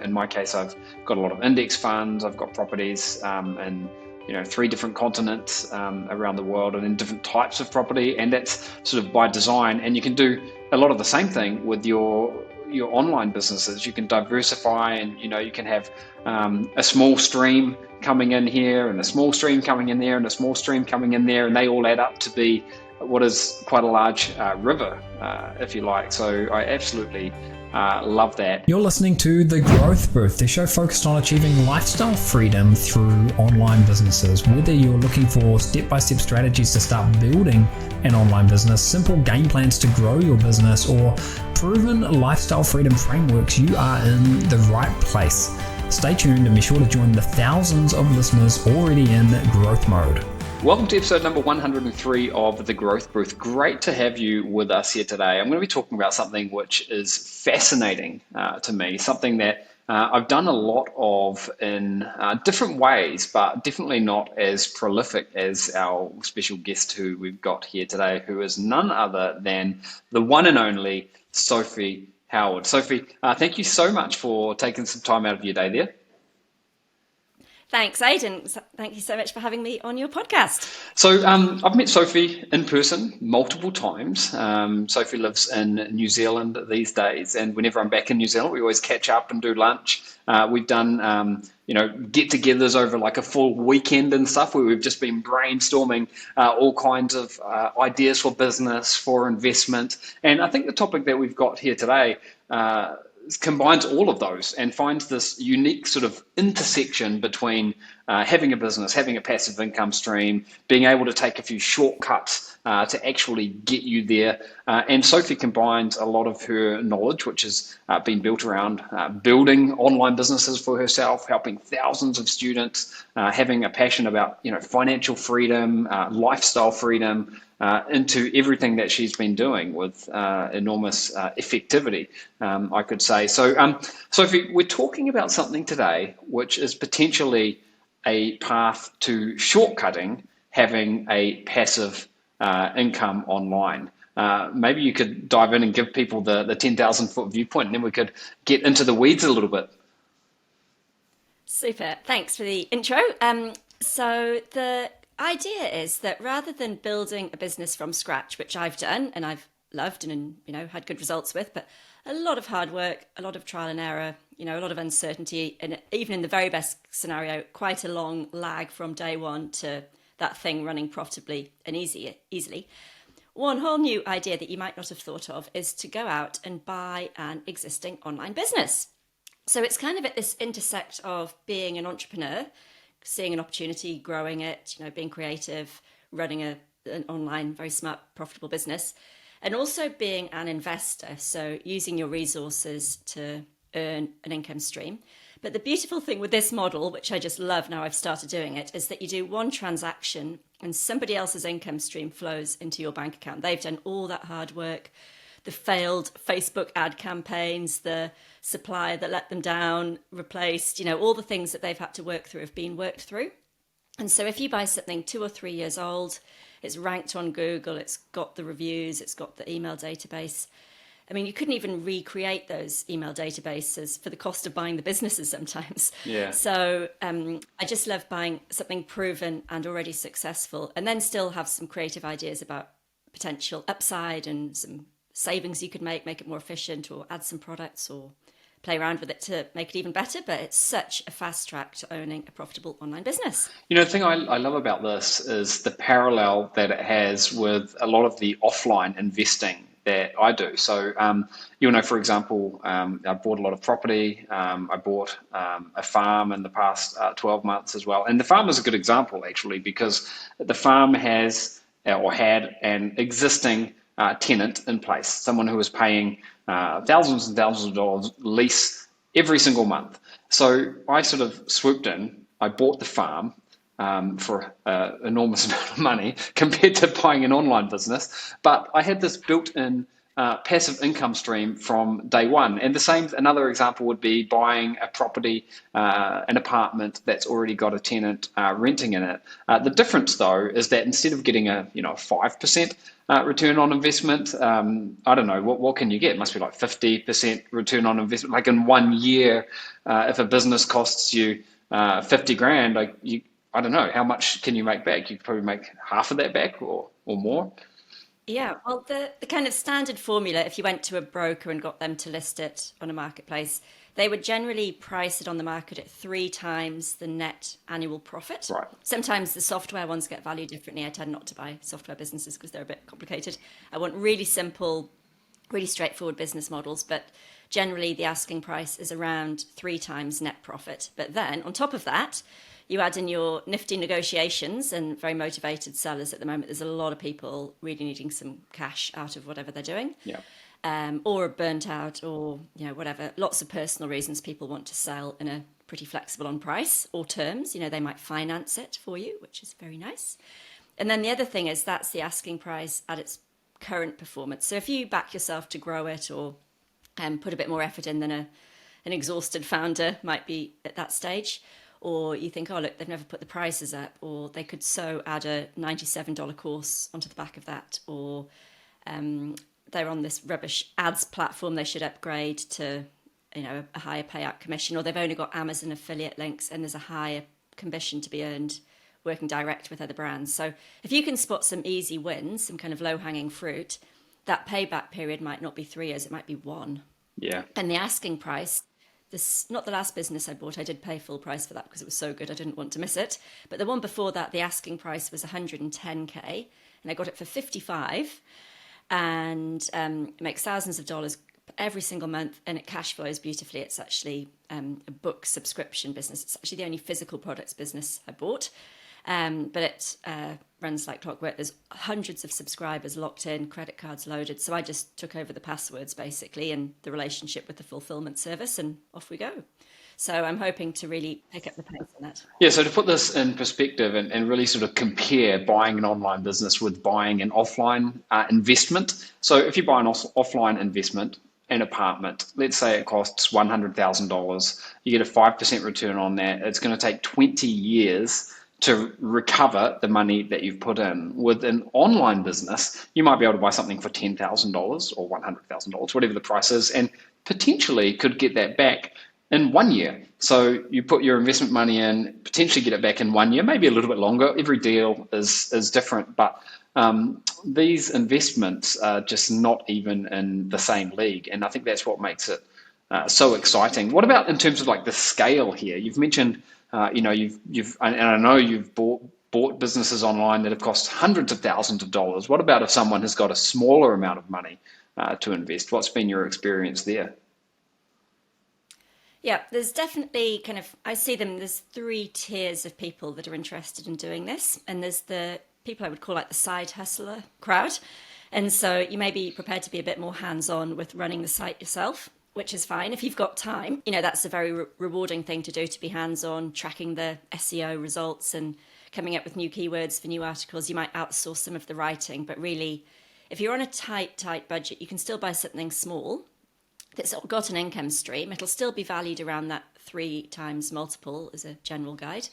in my case, I've got a lot of index funds, I've got properties in 3 different continents around the world, and in different types of property, and that's sort of by design. And you can do a lot of the same thing with your online businesses. You can diversify, and you can have a small stream coming in here, and a small stream coming in there, and a small stream coming in there, and they all add up to be what is quite a large river, if you like. So I absolutely love that. You're listening to The Growth Booth, the show focused on achieving lifestyle freedom through online businesses. Whether you're looking for step-by-step strategies to start building an online business, simple game plans to grow your business, or proven lifestyle freedom frameworks, you are in the right place. Stay tuned and be sure to join the thousands of listeners already in growth mode. Welcome to episode number 103 of The Growth Booth. Great to have you with us here today. I'm going to be talking about something which is fascinating to me, something that I've done a lot of in different ways, but definitely not as prolific as our special guest who we've got here today, who is none other than the one and only Sophie Howard. Sophie, thank you so much for taking some time out of your day there. Thanks, Aidan. Thank you so much for having me on your podcast. So I've met Sophie in person multiple times. Sophie lives in New Zealand these days, and whenever I'm back in New Zealand, we always catch up and do lunch. We've done get-togethers over like a full weekend and stuff, where we've just been brainstorming all kinds of ideas for business, for investment. And I think the topic that we've got here today combines all of those and finds this unique sort of intersection between having a business, having a passive income stream, being able to take a few shortcuts to actually get you there. And Sophie combines a lot of her knowledge, which has been built around building online businesses for herself, helping thousands of students, having a passion about financial freedom, lifestyle freedom, into everything that she's been doing with enormous effectivity, I could say. So, Sophie, we're talking about something today which is potentially a path to shortcutting having a passive income online. Maybe you could dive in and give people the 10,000 foot viewpoint, and then we could get into the weeds a little bit. Super. Thanks for the intro. So the idea is that rather than building a business from scratch, which I've done and I've loved and had good results with, but a lot of hard work, a lot of trial and error, a lot of uncertainty, and even in the very best scenario, quite a long lag from day one to that thing running profitably and easily. One whole new idea that you might not have thought of is to go out and buy an existing online business. So it's kind of at this intersect of being an entrepreneur, seeing an opportunity, growing it, being creative, running an online, very smart, profitable business, and also being an investor. So using your resources to earn an income stream. But the beautiful thing with this model, which I just love now I've started doing it, is that you do one transaction and somebody else's income stream flows into your bank account. They've done all that hard work, the failed Facebook ad campaigns, the supplier that let them down, replaced, all the things that they've had to work through have been worked through. And so if you buy something 2 or 3 years old, it's ranked on Google, it's got the reviews, it's got the email database. I mean, you couldn't even recreate those email databases for the cost of buying the businesses sometimes. Yeah. So I just love buying something proven and already successful, and then still have some creative ideas about potential upside and some savings you could make it more efficient, or add some products or play around with it to make it even better. But it's such a fast track to owning a profitable online business. The thing I love about this is the parallel that it has with a lot of the offline investing that I do. So, for example, I bought a lot of property. I bought a farm in the past 12 months as well. And the farm is a good example, actually, because the farm has or had an existing tenant in place, someone who was paying thousands and thousands of dollars lease every single month. So I sort of swooped in, I bought the farm for an enormous amount of money compared to buying an online business. But I had this built-in passive income stream from day one. And another example would be buying a property, an apartment that's already got a tenant renting in it. The difference, though, is that instead of getting a 5% return on investment, I don't know, what can you get? It must be like 50% return on investment. Like in 1 year, if a business costs you 50 grand, I don't know, how much can you make back? You could probably make half of that back or more. Yeah, well, the kind of standard formula, if you went to a broker and got them to list it on a marketplace, they would generally price it on the market at 3 times the net annual profit. Right. Sometimes the software ones get valued differently. I tend not to buy software businesses because they're a bit complicated. I want really simple, really straightforward business models, but generally the asking price is around 3 times net profit. But then on top of that, you add in your nifty negotiations and very motivated sellers at the moment. There's a lot of people really needing some cash out of whatever they're doing, Yeah. or are burnt out, or whatever. Lots of personal reasons people want to sell and are pretty flexible on price or terms. They might finance it for you, which is very nice. And then the other thing is that's the asking price at its current performance. So if you back yourself to grow it or put a bit more effort in than an exhausted founder might be at that stage, or you think, oh, look, they've never put the prices up, or they could so add a $97 course onto the back of that, or they're on this rubbish ads platform, they should upgrade to a higher payout commission, or they've only got Amazon affiliate links and there's a higher commission to be earned working direct with other brands. So if you can spot some easy wins, some kind of low-hanging fruit, that payback period might not be 3 years, it might be 1. Yeah. And the asking price, this not the last business I bought, I did pay full price for that because it was so good I didn't want to miss it. But the one before that, the asking price was 110k, and I got it for 55, and it makes thousands of dollars every single month, and it cash flows beautifully. It's actually a book subscription business. It's actually the only physical products business I bought. But it runs like clockwork. There's hundreds of subscribers locked in, credit cards loaded. So I just took over the passwords basically and the relationship with the fulfillment service, and off we go. So I'm hoping to really pick up the pace on that. Yeah, so to put this in perspective and really sort of compare buying an online business with buying an offline investment. So if you buy an offline investment, an apartment, let's say it costs $100,000, you get a 5% return on that. It's going to take 20 years to recover the money that you've put in. With an online business, you might be able to buy something for $10,000 or $100,000, whatever the price is, and potentially could get that back in 1 year. So you put your investment money in, potentially get it back in 1 year, maybe a little bit longer. Every deal is different, but these investments are just not even in the same league. And I think that's what makes it so exciting. What about in terms of like the scale here? You've mentioned you've and I know you've bought businesses online that have cost hundreds of thousands of dollars. What about if someone has got a smaller amount of money to invest? What's been your experience there? Yeah, there's definitely I see there's 3 tiers of people that are interested in doing this. And there's the people I would call like the side hustler crowd. And so you may be prepared to be a bit more hands-on with running the site yourself, which is fine if you've got time. That's a very rewarding thing to do, to be hands-on, tracking the SEO results and coming up with new keywords for new articles. You might outsource some of the writing, but really, if you're on a tight budget, you can still buy something small that's got an income stream. It'll still be valued around that 3 times multiple as a general guide.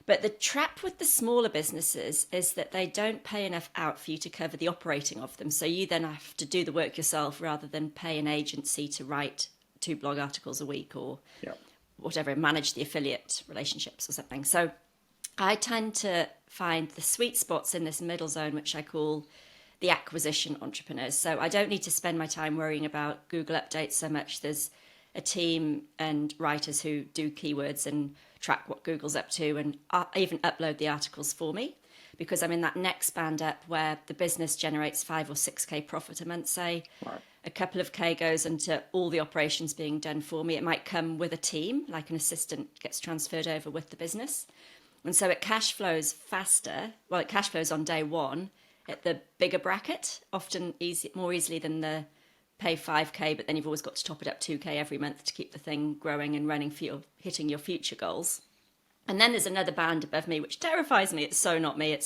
But the trap with the smaller businesses is that they don't pay enough out for you to cover the operating of them. So you then have to do the work yourself rather than pay an agency to write 2 blog articles a week or whatever, manage the affiliate relationships or something. So I tend to find the sweet spots in this middle zone, which I call the acquisition entrepreneurs. So I don't need to spend my time worrying about Google updates so much. There's a team and writers who do keywords and track what Google's up to, and even upload the articles for me, because I'm in that next band up where the business generates 5 or 6k profit a month, say. Right. A couple of k goes into all the operations being done for me. It might come with a team, like an assistant gets transferred over with the business. And so it cash flows faster. Well, it cash flows on day one at the bigger bracket, often more easily than the pay 5k, but then you've always got to top it up 2k every month to keep the thing growing and running for hitting your future goals. And then there's another band above me, which terrifies me. It's so not me.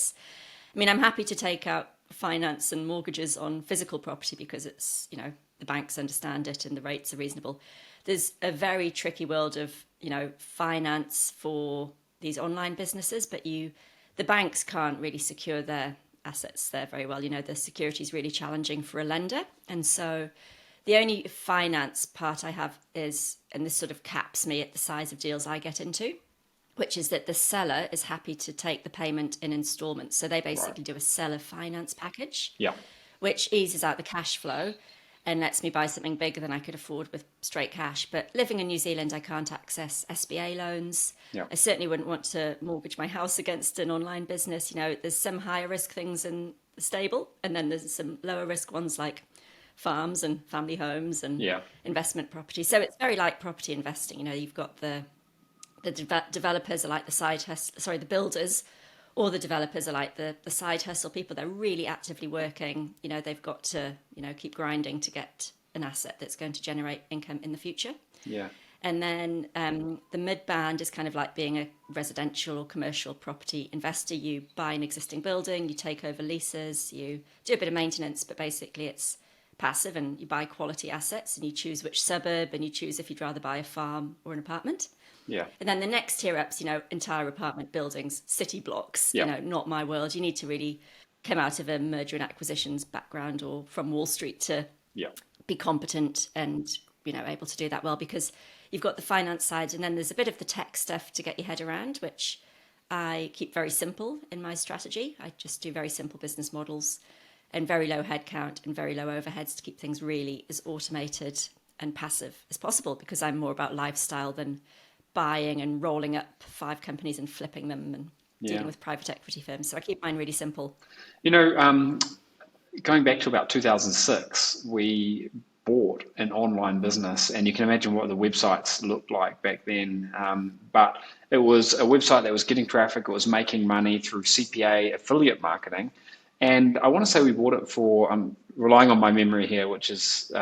I'm happy to take out finance and mortgages on physical property because it's, the banks understand it and the rates are reasonable. There's a very tricky world of, finance for these online businesses, but the banks can't really secure their assets there very well. The security is really challenging for a lender. And so the only finance part I have is, and this sort of caps me at the size of deals I get into, which is that the seller is happy to take the payment in installments. So they basically do a seller finance package, Yeah. which eases out the cash flow and lets me buy something bigger than I could afford with straight cash. But living in New Zealand, I can't access SBA loans. Yeah. I certainly wouldn't want to mortgage my house against an online business. There's some higher risk things in the stable, and then there's some lower risk ones like farms and family homes and investment property. So it's very like property investing. You've got the developers are like the builders, or the developers are like the side hustle people. They're really actively working. They've got to, keep grinding to get an asset that's going to generate income in the future. Yeah. And then the mid-band is kind of like being a residential or commercial property investor. You buy an existing building, you take over leases, you do a bit of maintenance, but basically it's passive, and you buy quality assets and you choose which suburb, and you choose if you'd rather buy a farm or an apartment. Yeah. And then the next tier up's, entire apartment buildings, city blocks, Yeah. Not my world. You need to really come out of a merger and acquisitions background or from Wall Street to be competent and, able to do that well, because you've got the finance side, and then there's a bit of the tech stuff to get your head around, which I keep very simple in my strategy. I just do very simple business models and very low headcount and very low overheads to keep things really as automated and passive as possible, because I'm more about lifestyle than buying and rolling up 5 companies and flipping them and dealing with private equity firms. So I keep mine really simple. Going back to about 2006, we bought an online business, and you can imagine what the websites looked like back then. But it was a website that was getting traffic. It was making money through CPA affiliate marketing. And I want to say we bought it for, I'm relying on my memory here, which is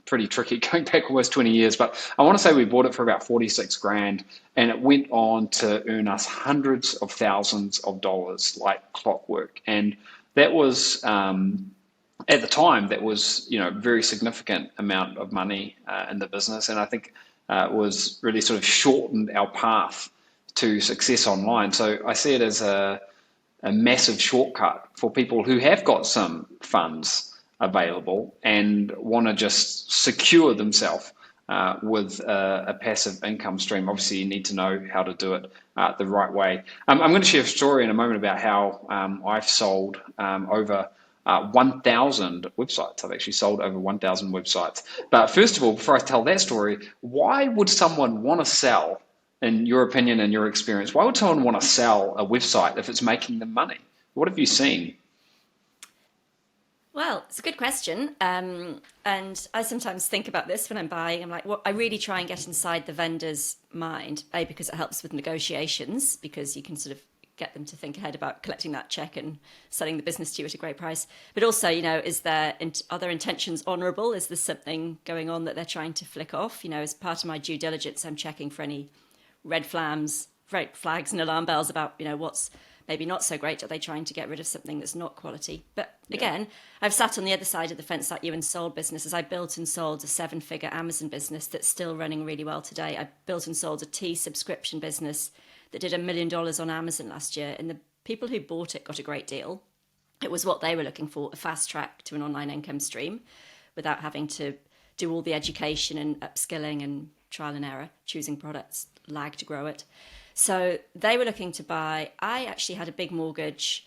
pretty tricky going back almost 20 years, but I want to say we bought it for about 46 grand, and it went on to earn us hundreds of thousands of dollars like clockwork. And that was, at the time, that was, very significant amount of money in the business. And I think it was really sort of shortened our path to success online. So I see it as a massive shortcut for people who have got some funds available and want to just secure themselves with a passive income stream. Obviously, you need to know how to do it the right way. I'm going to share a story in a moment about how I've sold over 1,000 websites. I've actually sold over 1,000 websites. But first of all, before I tell that story, why would someone want to sell, in your opinion and your experience, why would someone want to sell a website if it's making them money? What have you seen? Well, it's a good question. And I sometimes think about this when I'm buying. I'm like, I really try and get inside the vendor's mind, because it helps with negotiations, because you can sort of get them to think ahead about collecting that check and selling the business to you at a great price. But also, are their intentions honourable? Is there something going on that they're trying to flick off? As part of my due diligence, I'm checking for any red flags and alarm bells about, what's maybe not so great. Are they trying to get rid of something that's not quality? But again, I've sat on the other side of the fence like you and sold businesses. I built and sold a 7-figure Amazon business that's still running really well today. I built and sold a tea subscription business that did $1 million on Amazon last year. And the people who bought it got a great deal. It was what they were looking for, a fast track to an online income stream without having to do all the education and upskilling and trial and error, choosing products, lag to grow it. So they were looking to buy. I actually had a big mortgage,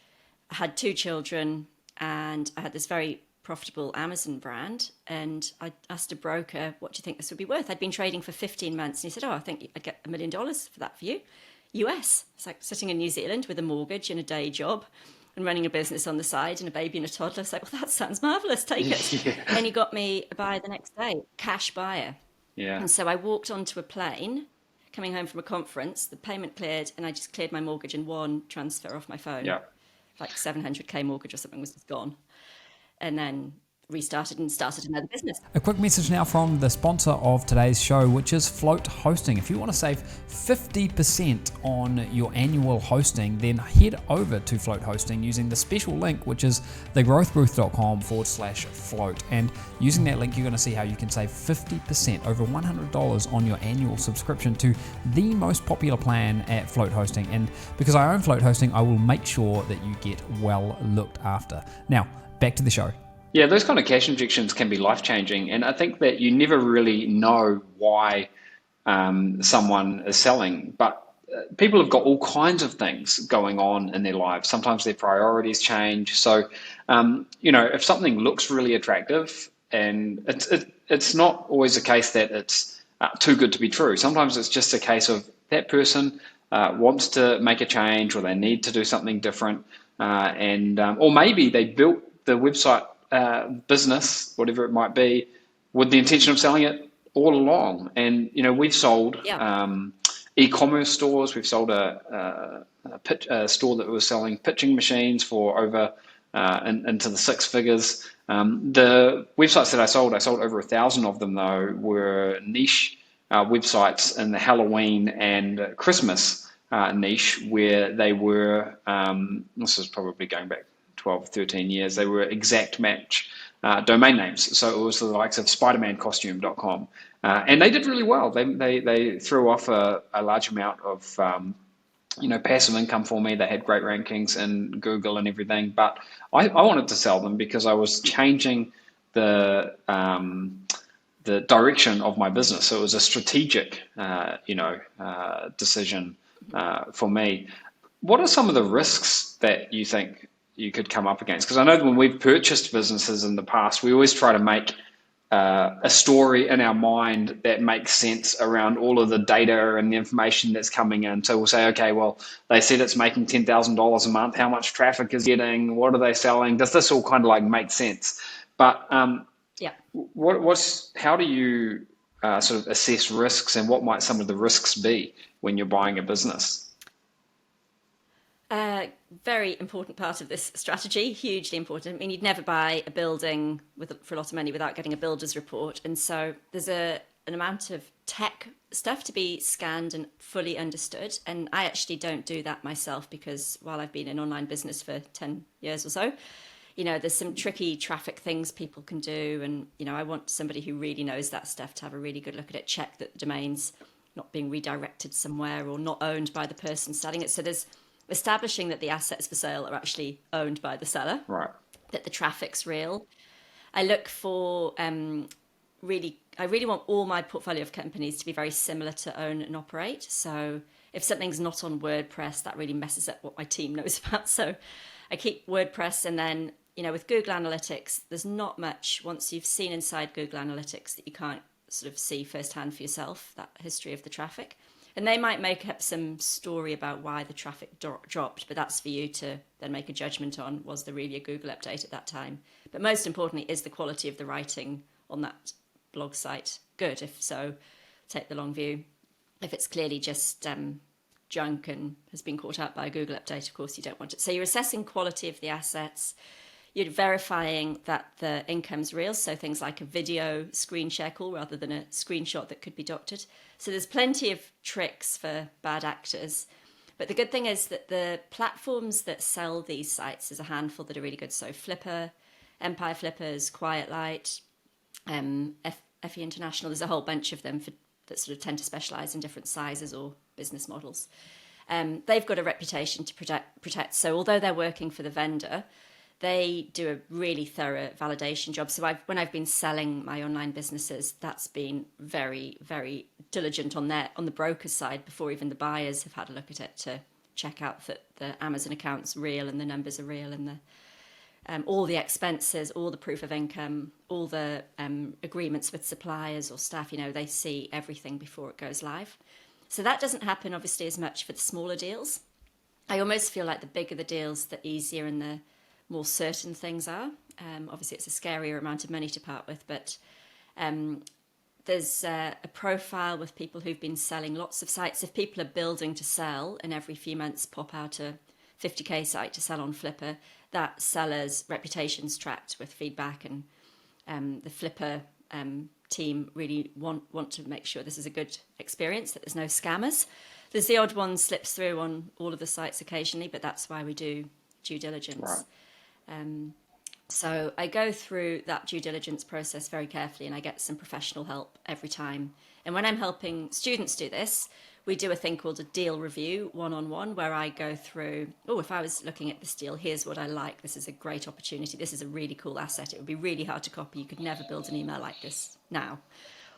I had 2 children, and I had this very profitable Amazon brand. And I asked a broker, what do you think this would be worth? I'd been trading for 15 months. And he said, I think I'd get $1 million for that for you. US. It's like sitting in New Zealand with a mortgage and a day job and running a business on the side and a baby and a toddler. It's like, well, that sounds marvellous. Take it. And he got me a buyer the next day, cash buyer. Yeah. And so I walked onto a plane coming home from a conference, the payment cleared, and I just cleared my mortgage in one transfer off my phone. Yeah. Like 700K mortgage or something was just gone. And then restarted and started another business. A quick message now from the sponsor of today's show, which is Float Hosting. If you want to save 50% on your annual hosting, then head over to Float Hosting using the special link, which is thegrowthbooth.com/float. And using that link, you're going to see how you can save 50%, over $100 on your annual subscription to the most popular plan at Float Hosting. And because I own Float Hosting, I will make sure that you get well looked after. Now, back to the show. Yeah, those kind of cash injections can be life-changing. And I think that you never really know why someone is selling, but people have got all kinds of things going on in their lives. Sometimes their priorities change. So, if something looks really attractive, and it's not always a case that it's too good to be true. Sometimes it's just a case of that person wants to make a change, or they need to do something different, or maybe they built the website business, whatever it might be, with the intention of selling it all along. And we've sold e-commerce stores. We've sold a store that was selling pitching machines for over into the six figures. The websites that I sold over 1,000 of them, though, were niche websites in the Halloween and Christmas niche, where they were, this is probably going back 12, 13 years, they were exact match domain names. So it was the likes of spidermancostume.com. And they did really well. They threw off a large amount of passive income for me. They had great rankings in Google and everything. But I wanted to sell them because I was changing the direction of my business. So it was a strategic decision for me. What are some of the risks that you think you could come up against? Because I know that when we've purchased businesses in the past, we always try to make a story in our mind that makes sense around all of the data and the information that's coming in. So we'll say, okay, well, they said it's making $10,000 a month. How much traffic is getting? What are they selling? Does this all kind of like make sense? But how do you sort of assess risks, and what might some of the risks be when you're buying a business? Very important part of this strategy, hugely important. I mean, you'd never buy a building for a lot of money without getting a builder's report. And so there's an amount of tech stuff to be scanned and fully understood. And I actually don't do that myself, because while I've been in online business for 10 years or so, there's some tricky traffic things people can do. And, I want somebody who really knows that stuff to have a really good look at it, check that the domain's not being redirected somewhere or not owned by the person selling it. So there's establishing that the assets for sale are actually owned by the seller, right? That the traffic's real. I look for I really want all my portfolio of companies to be very similar to own and operate. So if something's not on WordPress, that really messes up what my team knows about. So I keep WordPress, and then with Google Analytics, there's not much once you've seen inside Google Analytics that you can't sort of see firsthand for yourself, that history of the traffic. And they might make up some story about why the traffic dropped, but that's for you to then make a judgment on. Was there really a Google update at that time? But most importantly, is the quality of the writing on that blog site good? If so, take the long view. If it's clearly just junk and has been caught out by a Google update, of course you don't want it. So you're assessing quality of the assets. You're verifying that the income's real, so things like a video screen share call rather than a screenshot that could be doctored. So there's plenty of tricks for bad actors. But the good thing is that the platforms that sell these sites, there's a handful that are really good. So Flipper, Empire Flippers, Quiet Light, FE International, there's a whole bunch of them that sort of tend to specialize in different sizes or business models. They've got a reputation to protect. So although they're working for the vendor, they do a really thorough validation job. So when I've been selling my online businesses, that's been very, very diligent on the broker's side before even the buyers have had a look at it to check out that the Amazon account's real and the numbers are real, and all the expenses, all the proof of income, all the agreements with suppliers or staff, they see everything before it goes live. So that doesn't happen obviously as much for the smaller deals. I almost feel like the bigger the deals, the easier and the more certain things are. Obviously, it's a scarier amount of money to part with, but there's a profile with people who've been selling lots of sites. If people are building to sell and every few months pop out a 50k site to sell on Flipper, that seller's reputation's tracked with feedback, and the flipper team really want to make sure this is a good experience, that there's no scammers. There's the odd one slips through on all of the sites occasionally, but that's why we do due diligence. Right. So I go through that due diligence process very carefully, and I get some professional help every time. And when I'm helping students do this, we do a thing called a deal review one-on-one, where I go through, if I was looking at this deal, here's what I like. This is a great opportunity. This is a really cool asset. It would be really hard to copy. You could never build an email like this now.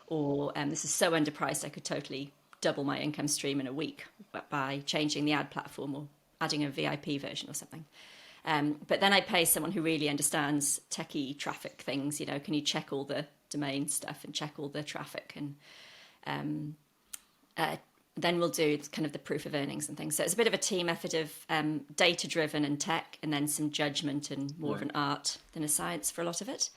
Or this is so underpriced, I could totally double my income stream in a week by changing the ad platform or adding a VIP version or something. But then I pay someone who really understands techie traffic things. Can you check all the domain stuff and check all the traffic? And then we'll do kind of the proof of earnings and things. So it's a bit of a team effort of data-driven and tech, and then some judgment and more of an art than a science for a lot of it.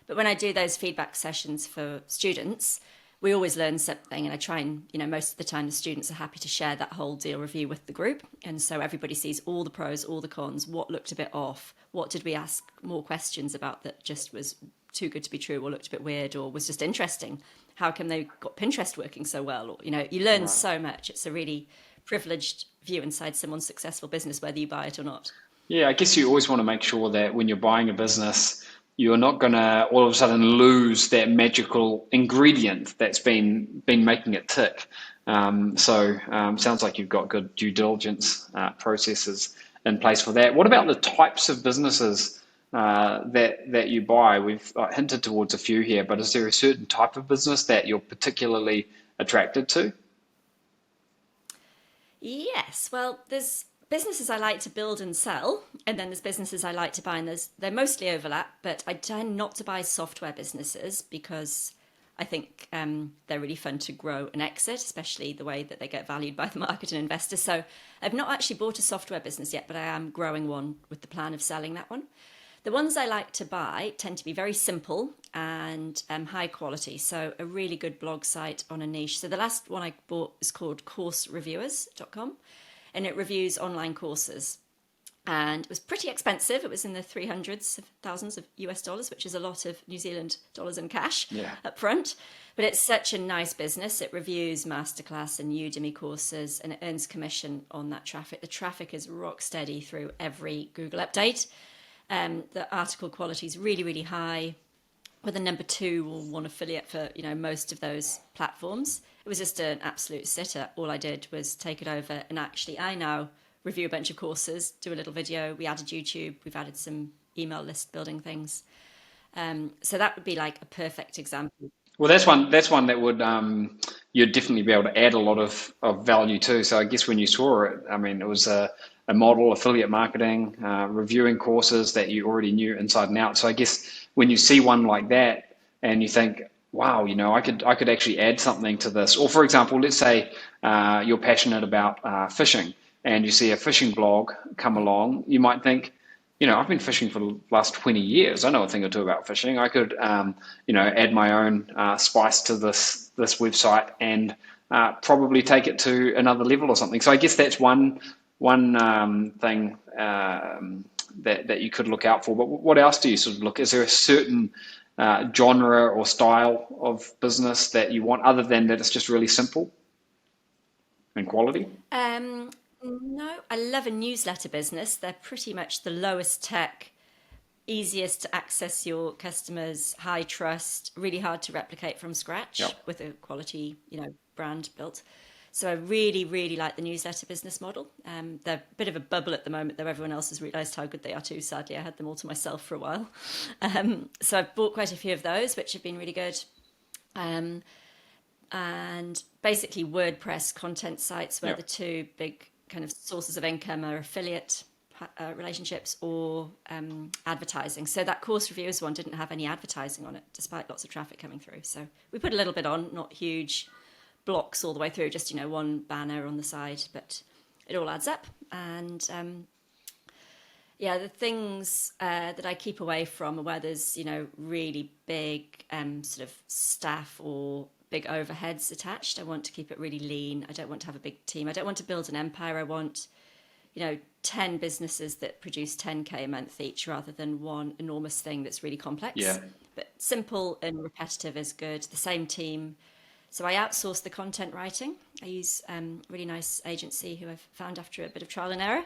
But when I do those feedback sessions for students, we always learn something, and I try and, most of the time the students are happy to share that whole deal review with the group. And so everybody sees all the pros, all the cons, what looked a bit off, what did we ask more questions about that just was too good to be true or looked a bit weird or was just interesting. How come they got Pinterest working so well? Or, you learn so much. It's a really privileged view inside someone's successful business, whether you buy it or not. Yeah, I guess you always want to make sure that when you're buying a business, you're not going to all of a sudden lose that magical ingredient that's been making it tick. Sounds like you've got good due diligence processes in place for that. What about the types of businesses that you buy? We've hinted towards a few here, but is there a certain type of business that you're particularly attracted to? Yes, well, there's businesses I like to build and sell, and then there's businesses I like to buy, and they mostly overlap, but I tend not to buy software businesses because I think they're really fun to grow and exit, especially the way that they get valued by the market and investors. So I've not actually bought a software business yet, but I am growing one with the plan of selling that one. The ones I like to buy tend to be very simple and high quality, so a really good blog site on a niche. So the last one I bought is called coursereviewers.com. And it reviews online courses. And it was pretty expensive. It was in the 300s of thousands of US dollars, which is a lot of New Zealand dollars in cash up front. But it's such a nice business. It reviews masterclass and Udemy courses, and it earns commission on that traffic. The traffic is rock steady through every Google update. The article quality is really, really high. We're the number 2 or 1 affiliate for most of those platforms. It was just an absolute sitter. All I did was take it over, and actually I now review a bunch of courses, do a little video. We added YouTube. We've added some email list building things. So that would be like a perfect example. Well, that's one that would you'd definitely be able to add a lot of value to. So I guess when you saw it, it was a model, affiliate marketing, reviewing courses that you already knew inside and out. So I guess when you see one like that and you think, wow, I could actually add something to this. Or for example, let's say you're passionate about fishing and you see a fishing blog come along, you might think, I've been fishing for the last 20 years. I know a thing or two about fishing. I could, add my own spice to this website and probably take it to another level or something. So I guess that's one thing that you could look out for. But what else do you sort of look? Is there a certain genre or style of business that you want, other than that it's just really simple and quality? No, I love a newsletter business. They're pretty much the lowest tech, easiest to access your customers, high trust, really hard to replicate from scratch with a quality, brand built. So I really, really like the newsletter business model. They're a bit of a bubble at the moment, though everyone else has realised how good they are too. Sadly, I had them all to myself for a while. So I've bought quite a few of those, which have been really good. And basically WordPress content sites where the two big kind of sources of income are affiliate relationships or advertising. So that course reviewers one didn't have any advertising on it, despite lots of traffic coming through. So we put a little bit on, not huge blocks all the way through, just one banner on the side, but it all adds up. And the things that I keep away from are where there's really big sort of staff or big overheads attached. I want to keep it really lean. I don't want to have a big team. I don't want to build an empire. I want 10 businesses that produce 10k a month each, rather than one enormous thing that's really complex. But simple and repetitive is good. The same team. So I outsource the content writing. I use a really nice agency who I've found after a bit of trial and error.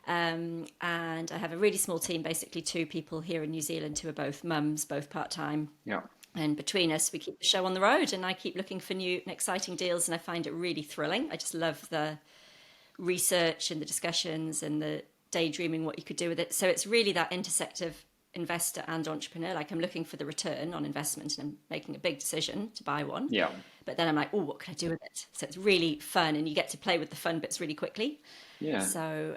And I have a really small team, basically 2 people here in New Zealand who are both mums, both part-time. Yeah. And between us, we keep the show on the road, and I keep looking for new and exciting deals, and I find it really thrilling. I just love the research and the discussions and the daydreaming what you could do with it. So it's really that intersect of investor and entrepreneur. Like, I'm looking for the return on investment, and I'm making a big decision to buy one. Yeah. But then I'm like, oh, what can I do with it? So it's really fun, and you get to play with the fun bits really quickly. Yeah. So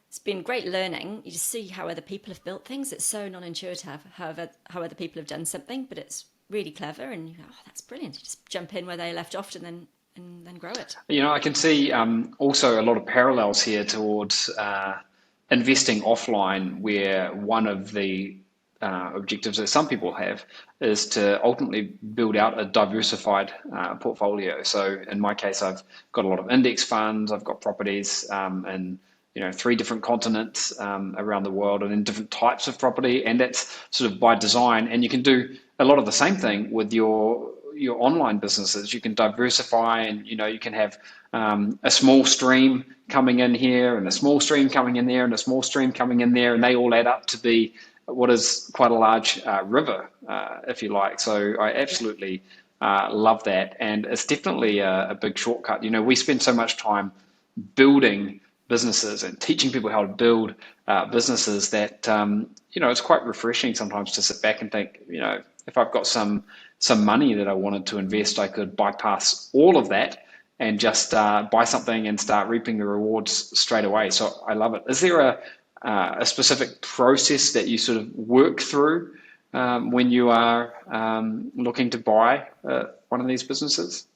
it's been great learning. You just see how other people have built things. It's so non-intuitive how other people have done something, but it's really clever, and you go, oh, that's brilliant. You just jump in where they left off and then grow it. I can see also a lot of parallels here towards investing offline, where one of the objectives that some people have is to ultimately build out a diversified portfolio. So in my case, I've got a lot of index funds, I've got properties in 3 different continents around the world, and in different types of property, and that's sort of by design. And you can do a lot of the same thing with your online businesses. You can diversify, and you can have a small stream coming in here, and a small stream coming in there, and a small stream coming in there, and they all add up to be what is quite a large river, if you like. So I absolutely love that, and it's definitely a big shortcut. We spend so much time building businesses and teaching people how to build businesses that it's quite refreshing sometimes to sit back and think, if I've got some money that I wanted to invest, I could bypass all of that and just buy something and start reaping the rewards straight away. So I love it. Is there a specific process that you sort of work through when you are looking to buy one of these businesses?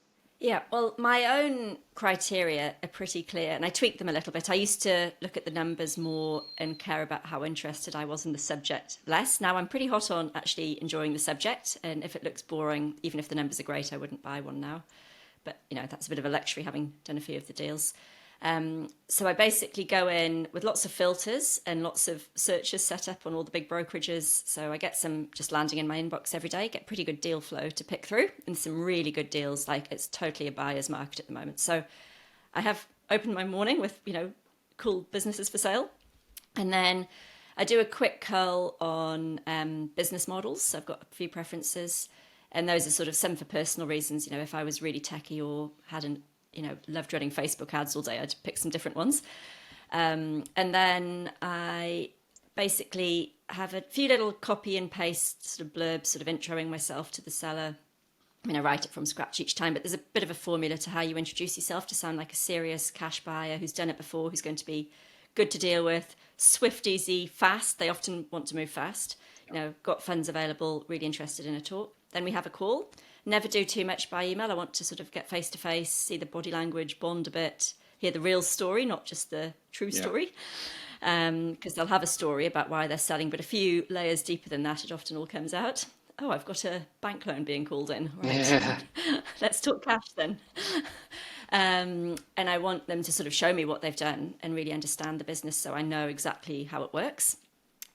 Yeah, well, my own criteria are pretty clear, and I tweak them a little bit. I used to look at the numbers more and care about how interested I was in the subject less. Now I'm pretty hot on actually enjoying the subject, and if it looks boring, even if the numbers are great, I wouldn't buy one now. But, that's a bit of a luxury having done a few of the deals. So I basically go in with lots of filters and lots of searches set up on all the big brokerages. So I get some just landing in my inbox every day, get pretty good deal flow to pick through, and some really good deals. Like, it's totally a buyer's market at the moment. So I have opened my morning with, cool businesses for sale. And then I do a quick cull on business models. So I've got a few preferences, and those are sort of some for personal reasons. If I was really techie or hadn't, loved running Facebook ads all day, I'd pick some different ones. And then I basically have a few little copy and paste sort of blurbs, sort of introing myself to the seller. I write it from scratch each time, but there's a bit of a formula to how you introduce yourself to sound like a serious cash buyer who's done it before, who's going to be good to deal with, swift, easy, fast. They often want to move fast. Got funds available, really interested in a talk. Then we have a call. Never do too much by email. I want to sort of get face to face, see the body language, bond a bit, hear the real story, not just the true story. Because they'll have a story about why they're selling, but a few layers deeper than that, it often all comes out. Oh, I've got a bank loan being called in. Right. Yeah. Let's talk cash then. And I want them to sort of show me what they've done and really understand the business so I know exactly how it works.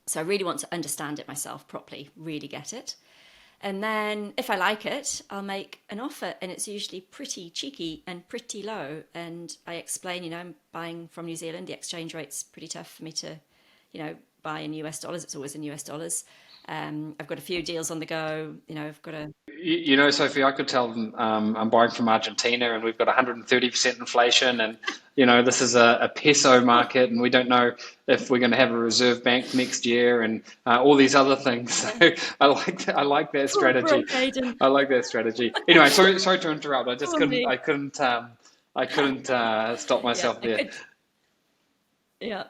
So I really want to understand it myself properly, really get it. And then if I like it, I'll make an offer, and it's usually pretty cheeky and pretty low. And I explain, I'm buying from New Zealand. The exchange rate's pretty tough for me to, buy in US dollars. It's always in US dollars. I've got a few deals on the go. I've got a... Sophie, I could tell them I'm buying from Argentina, and we've got 130% inflation, and this is a peso market, and we don't know if we're going to have a reserve bank next year, and all these other things. So I like that strategy. Aidan. I like that strategy. Anyway, sorry to interrupt. I just couldn't stop myself there. Yeah.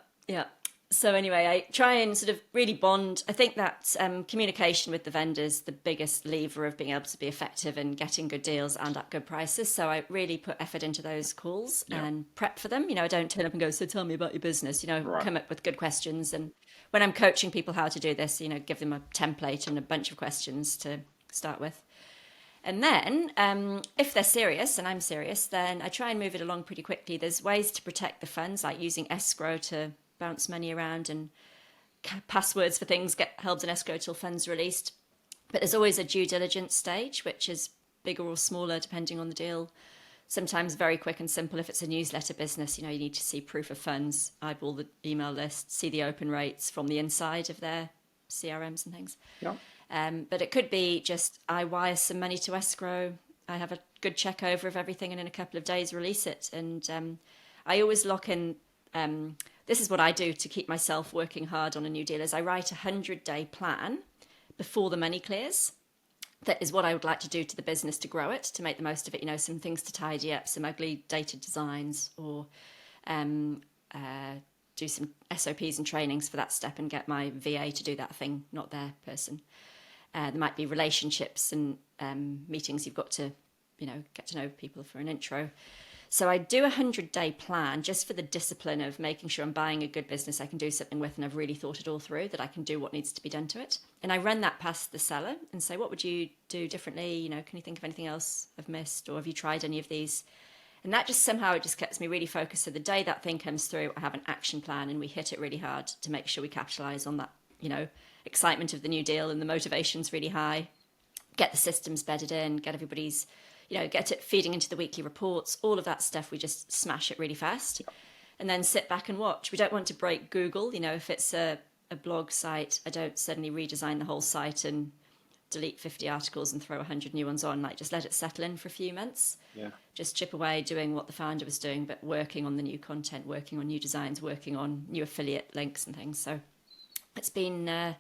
So anyway, I try and sort of really bond. I think that communication with the vendors, the biggest lever of being able to be effective and getting good deals and at good prices. So I really put effort into those calls and prep for them. I don't turn up and go, so tell me about your business, Right. Come up with good questions. And when I'm coaching people how to do this, give them a template and a bunch of questions to start with. And then if they're serious, and I'm serious, then I try and move it along pretty quickly. There's ways to protect the funds, like using escrow to bounce money around, and passwords for things get held in escrow till funds released. But there's always a due diligence stage, which is bigger or smaller depending on the deal. Sometimes very quick and simple. If it's a newsletter business, you need to see proof of funds, eyeball the email list, see the open rates from the inside of their CRMs and things. Yeah. But it could be just I wire some money to escrow, I have a good check over of everything, and in a couple of days release it. And I always lock in. This is what I do to keep myself working hard on a new deal: is I write a 100-day plan before the money clears. That is what I would like to do to the business to grow it, to make the most of it. Some things to tidy up, some ugly dated designs, or do some SOPs and trainings for that step and get my VA to do that thing, not their person. There might be relationships and meetings you've got to, get to know people for an intro. So I do a 100-day plan just for the discipline of making sure I'm buying a good business I can do something with, and I've really thought it all through, that I can do what needs to be done to it. And I run that past the seller and say, what would you do differently? Can you think of anything else I've missed, or have you tried any of these? And that just somehow, it just gets me really focused. So the day that thing comes through, I have an action plan and we hit it really hard to make sure we capitalize on that, excitement of the new deal, and the motivation's really high. Get the systems bedded in, get everybody's, get it feeding into the weekly reports, all of that stuff. We just smash it really fast and then sit back and watch. We don't want to break Google. If it's a blog site, I don't suddenly redesign the whole site and delete 50 articles and throw 100 new ones on. Just let it settle in for a few months. Yeah. Just chip away doing what the founder was doing, but working on the new content, working on new designs, working on new affiliate links and things. So it's been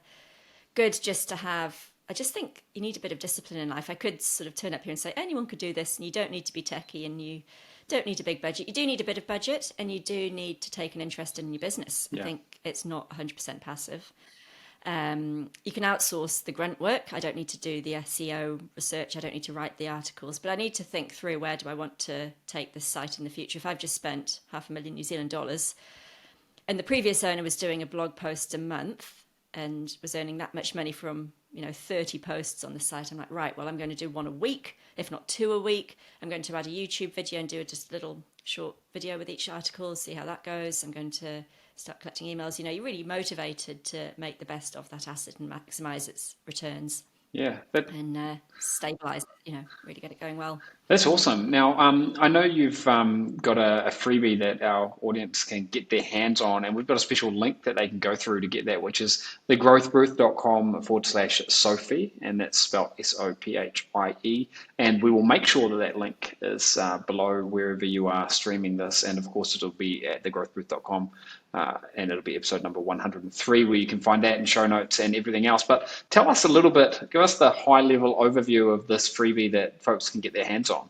good just to have. I just think you need a bit of discipline in life. I could sort of turn up here and say anyone could do this, and you don't need to be techie, and you don't need a big budget. You do need a bit of budget, and you do need to take an interest in your business. I think it's not 100% passive. You can outsource the grunt work. I don't need to do the SEO research. I don't need to write the articles, but I need to think through, where do I want to take this site in the future? If I've just spent $500,000 New Zealand dollars, and the previous owner was doing a blog post a month and was earning that much money from 30 posts on the site, I'm like, right, well, I'm going to do one a week, if not 2 a week. I'm going to add a YouTube video and do just a little short video with each article, see how that goes. I'm going to start collecting emails. You're really motivated to make the best of that asset and maximize its returns. Yeah, and stabilize it, really get it going well. That's awesome. Now, I know you've got a freebie that our audience can get their hands on, and we've got a special link that they can go through to get that, which is thegrowthbooth.com/Sophie, and that's spelled SOPHIE. And we will make sure that link is below wherever you are streaming this. And of course, it'll be at thegrowthbooth.com. And it'll be episode number 103, where you can find that and show notes and everything else. But tell us a little bit, give us the high-level overview of this freebie that folks can get their hands on.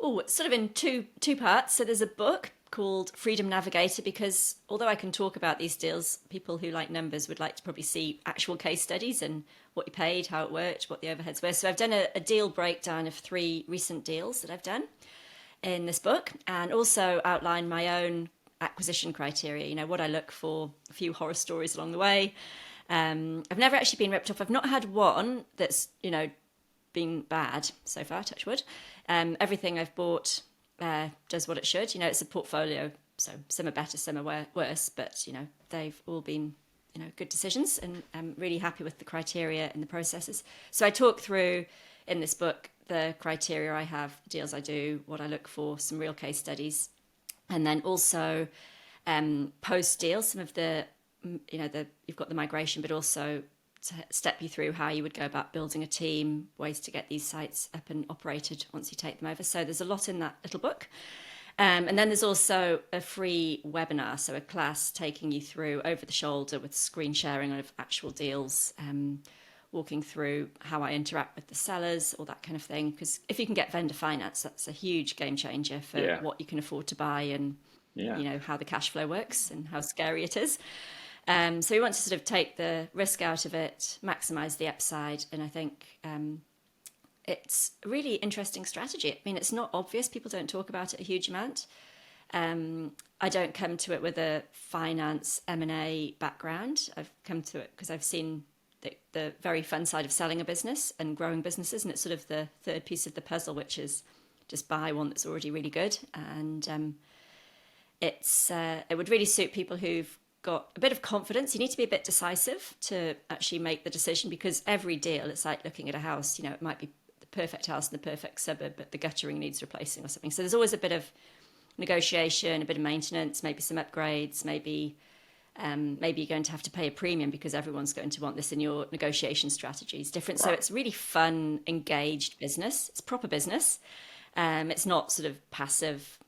Oh, it's sort of in two parts. So there's a book called Freedom Navigator, because although I can talk about these deals, people who like numbers would like to probably see actual case studies and what you paid, how it worked, what the overheads were. So I've done a deal breakdown of 3 recent deals that I've done in this book, and also outlined my own acquisition criteria, what I look for, a few horror stories along the way. I've never actually been ripped off. I've not had one that's, been bad so far, touch wood. Everything I've bought does what it should. It's a portfolio, so some are better, some are worse, but, they've all been, good decisions, and I'm really happy with the criteria and the processes. So I talk through in this book the criteria I have, the deals I do, what I look for, some real case studies. And then also post-deal, some of the, you've got the migration, but also to step you through how you would go about building a team, ways to get these sites up and operated once you take them over. So there's a lot in that little book. And then there's also a free webinar, so a class taking you through over the shoulder with screen sharing of actual deals, walking through how I interact with the sellers, all that kind of thing. Because if you can get vendor finance, that's a huge game changer for what you can afford to buy, and how the cash flow works and how scary it is. So we want to sort of take the risk out of it, maximize the upside, and I think it's a really interesting strategy. I mean, it's not obvious. People don't talk about it a huge amount. I don't come to it with a finance M&A background. I've come to it because I've seen the very fun side of selling a business and growing businesses, and it's sort of the third piece of the puzzle, which is just buy one that's already really good. And it would really suit people who've got a bit of confidence. You need to be a bit decisive to actually make the decision, because every deal, it's like looking at a house. It might be the perfect house in the perfect suburb, but the guttering needs replacing or something. So there's always a bit of negotiation, a bit of maintenance, maybe some upgrades, maybe you're going to have to pay a premium because everyone's going to want this in your negotiation strategies. Different. Right. So it's really fun, engaged business. It's proper business. It's not sort of passive.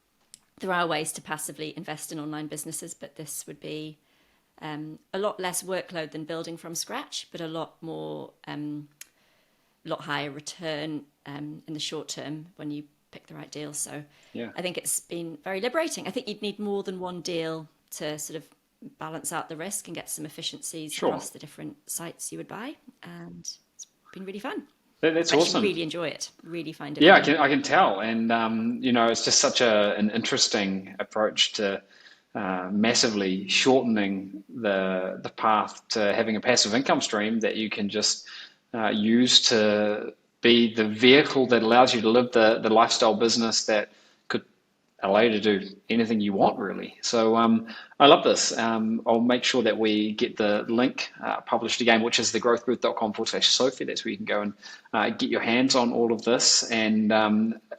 There are ways to passively invest in online businesses, but this would be a lot less workload than building from scratch, but a lot more, lot higher return in the short term when you pick the right deal. So yeah. I think it's been very liberating. I think you'd need more than one deal to sort of balance out the risk and get some efficiencies across the different sites you would buy. And it's been really fun. That's awesome. Really enjoy it. Really find it. Yeah, I can tell. And, it's just such an interesting approach to massively shortening the path to having a passive income stream that you can just use to be the vehicle that allows you to live the lifestyle business that could allow you to do anything you want, really. So I love this. I'll make sure that we get the link published again, which is thegrowthbooth.com/Sophie. That's where you can go and get your hands on all of this. And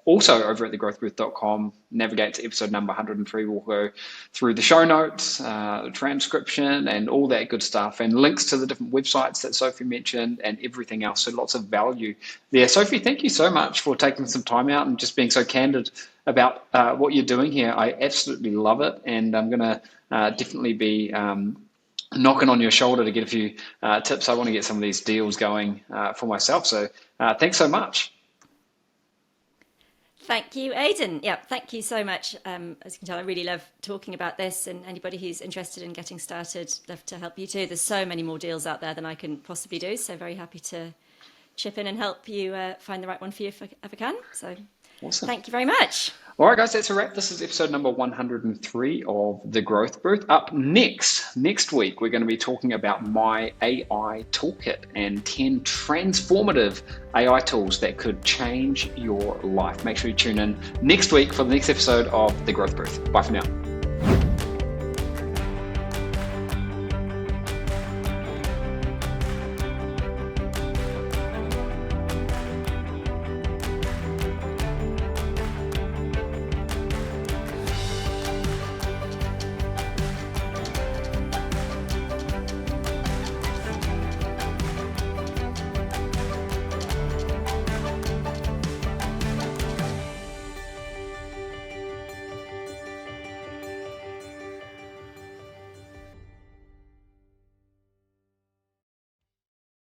also over at thegrowthbooth.com, navigate to episode number 103. We'll go through the show notes, the transcription, and all that good stuff, and links to the different websites that Sophie mentioned and everything else. So lots of value there. Sophie, thank you so much for taking some time out and just being so candid about what you're doing here. I absolutely love it, and I'm going to definitely be knocking on your shoulder to get a few tips. I want to get some of these deals going for myself. So thanks so much. Thank you, Aidan. Yeah, thank you so much. As you can tell, I really love talking about this, and anybody who's interested in getting started, love to help you too. There's so many more deals out there than I can possibly do, so very happy to chip in and help you find the right one for you if I ever can. So awesome. Thank you very much. All right, guys, that's a wrap. This is episode number 103 of The Growth Booth. Up next week, we're going to be talking about my AI toolkit and 10 transformative AI tools that could change your life. Make sure you tune in next week for the next episode of The Growth Booth. Bye for now.